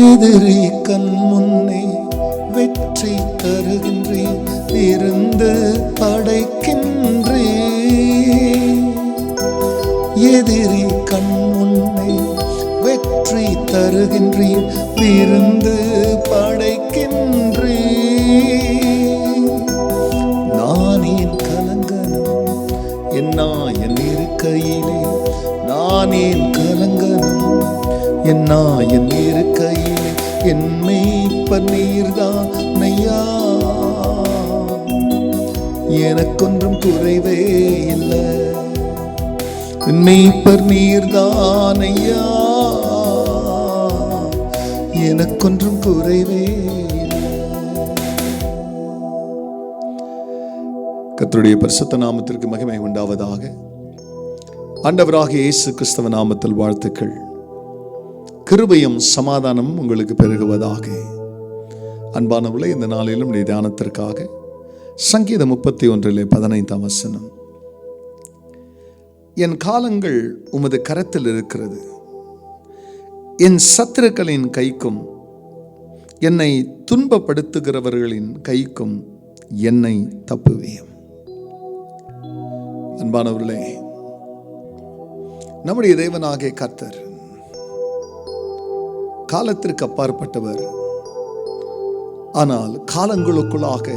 எதிரி கண் முன்னே வெற்றி தருகின்றேன், விருந்து படைக்கின்றேன். எதிரி கண் முன்னே வெற்றி தருகின்றேன், விருந்து படைக்கின்றேன். நான் ஏன் கலங்கணும் என் இருக்கையிலே, நான் ஏன் கலங்கணும் என் இருக்கையிலே, என் மேய்ப்பர் நீர்தான் ஐயா, எனக்கொன்றும் குறைவே இல்லை. என் மேய்ப்பர் நீர்தான் ஐயா, எனக்கொன்றும் குறைவே இல்லை. கர்த்தருடைய பரிசுத்த நாமத்திற்கு மகிமை உண்டாவதாக. ஆண்டவராகிய இயேசு கிறிஸ்துவ நாமத்தில் வாழ்த்துக்கள். கிருபையும் சமாதானம் உங்களுக்கு பெருகுவதாக. அன்பானவர்களே, இந்த நாளிலும் தியானத்திற்காக சங்கீதம் 31:15 வசனம். என் காலங்கள் உமது கரத்தில் இருக்கிறது, என் சத்துருக்களின் கைக்கும் என்னை துன்பப்படுத்துகிறவர்களின் கைக்கும் என்னை தப்புவியும். அன்பானவர்களே, நம்முடைய தேவனாகிய கர்த்தர் காலத்திற்கு அப்பாற்பட்டவர். ஆனால் காலங்களுக்குள்ளாக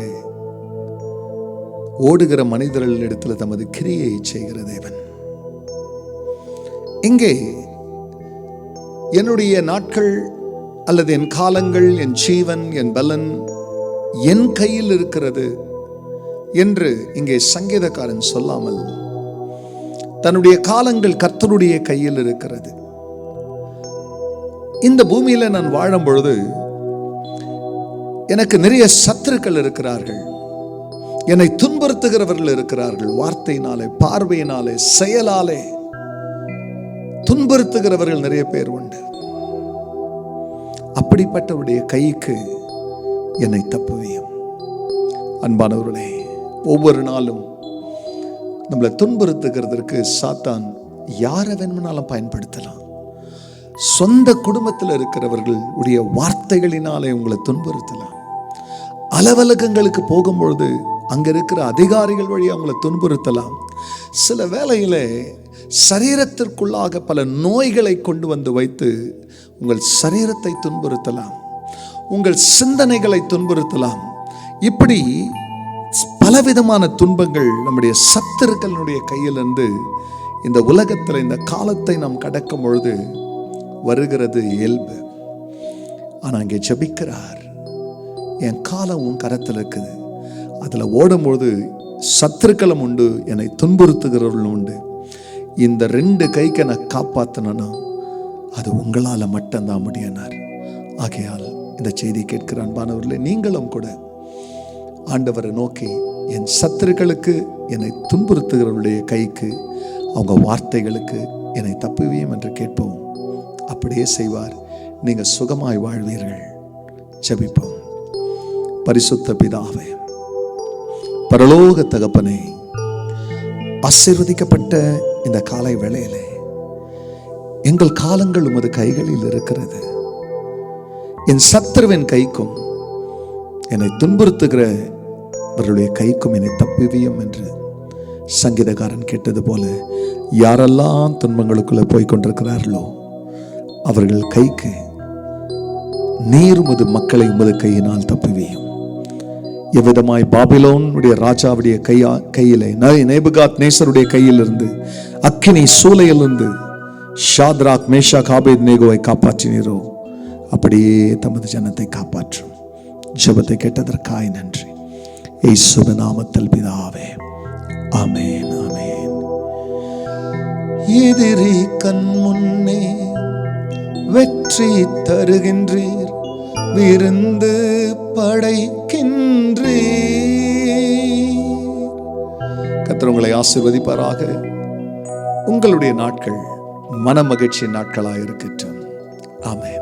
ஓடுகிற மனிதர்களிடத்தில் தமது கிரியை செய்கிற தேவன். இங்கே என்னுடைய நாட்கள் அல்லது என் காலங்கள், என் ஜீவன், என் பலன் என் கையில் இருக்கிறது என்று இங்கே சங்கீதக்காரன் சொல்லாமல், தன்னுடைய காலங்கள் கர்த்தருடைய கையில் இருக்கிறது. இந்த பூமியில நான் வாழும் பொழுது எனக்கு நிறைய சத்துருக்கள் இருக்கிறார்கள், என்னை துன்புறுத்துகிறவர்கள் இருக்கிறார்கள். வார்த்தையினாலே, பார்வையினாலே, செயலாலே துன்புறுத்துகிறவர்கள் நிறைய பேர் உண்டு. அப்படிப்பட்டவருடைய கைக்கு என்னை தப்புவியும். அன்பானவர்களே, ஒவ்வொரு நாளும் நம்மளை துன்புறுத்துகிறதற்கு சாத்தான் யாரை வேணும்னாலும் பயன்படுத்தலாம். சொந்த குடும்பத்தில் இருக்கிறவர்கள் உடைய வார்த்தைகளினாலே உங்களை துன்புறுத்தலாம். அலுவலகங்களுக்கு போகும்பொழுது அங்க இருக்கிற அதிகாரிகள் வழியாக உங்களை துன்புறுத்தலாம். சில வேளையில சரீரத்திற்குள்ளாக பல நோய்களை கொண்டு வந்து வைத்து உங்கள் சரீரத்தை துன்புறுத்தலாம், உங்கள் சிந்தனைகளை துன்புறுத்தலாம். இப்படி பலவிதமான துன்பங்கள் நம்முடைய சத்துருக்களுடைய கையிலிருந்து இந்த உலகத்தில் இந்த காலத்தை நாம் கடக்கும் பொழுது வருகிறது இயல்பு. ஆனா அங்கே ஜெபிக்கிறார், என் காலம் உன் கரத்தில் இருக்குது, அதுல ஓடும்பொழுது சத்துருக்களும் உண்டு, என்னை துன்புறுத்துகிறவர்களும் உண்டு. இந்த 2 கைக்கு நான் காப்பாற்றணும்னா அது உங்களால மட்டும்தான் முடியினார். ஆகையால் இந்த செய்தி கேட்கிற அன்பானவர்களே, நீங்களும் கூட ஆண்டவரை நோக்கி, என் சத்துருக்களுக்கு, என்னை துன்புறுத்துகிறவருடைய கைக்கு, அவங்க வார்த்தைகளுக்கு என்னை தப்புவியும் என்று கேட்போம். அப்படியே செய்வார், நீங்க சுகமாய் வாழ்வீர்கள். ஜெபிப்போம். பரிசுத்த பிதாவே, பரலோக தகப்பனே, ஆசீர்வதிக்கப்பட்ட இந்த காலை வேளையிலே எங்கள் காலங்கள் உமது கைகளில் இருக்கிறது. என் சத்துருவின் கைக்கும் என்னை துன்புறுத்துகிறவர்களுடைய கைக்கும் என்னை தப்புவியும் என்று சங்கீதக்காரன் கேட்டது போல, யாரெல்லாம் துன்பங்களுக்குள்ள போய் கொண்டிருக்கிறார்களோ அவர்கள் கைக்கு நீர் உமது மக்களை உமது கையினால் தப்புவியும். எவ்விதமாய் பாபிலோனுடைய ராஜாவுடைய கையிலே, நேபுகாத் நேசருடைய கையிலிருந்து, அக்கினி சூளையிலிருந்து ஷாத்ராக், மேஷாக், ஆபேத்நேகோவை காப்பாற்றினீரோ அப்படியே தமது ஜனத்தை காப்பாற்றும். ஜெபத்தை கேட்டதற்காய் நன்றி. இயேசுவின் நாமத்தில் பிதாவே, ஆமென், ஆமென். எதிரி கண் முன்னே வெற்றி தருகின்றீர், விருந்து படைக்கின்றீர். கர்த்தர் உங்களை ஆசீர்வதிப்பாராக. உங்களுடைய நாட்கள் மன மகிழ்ச்சி நாட்களாக இருக்கட்டும். ஆமென்.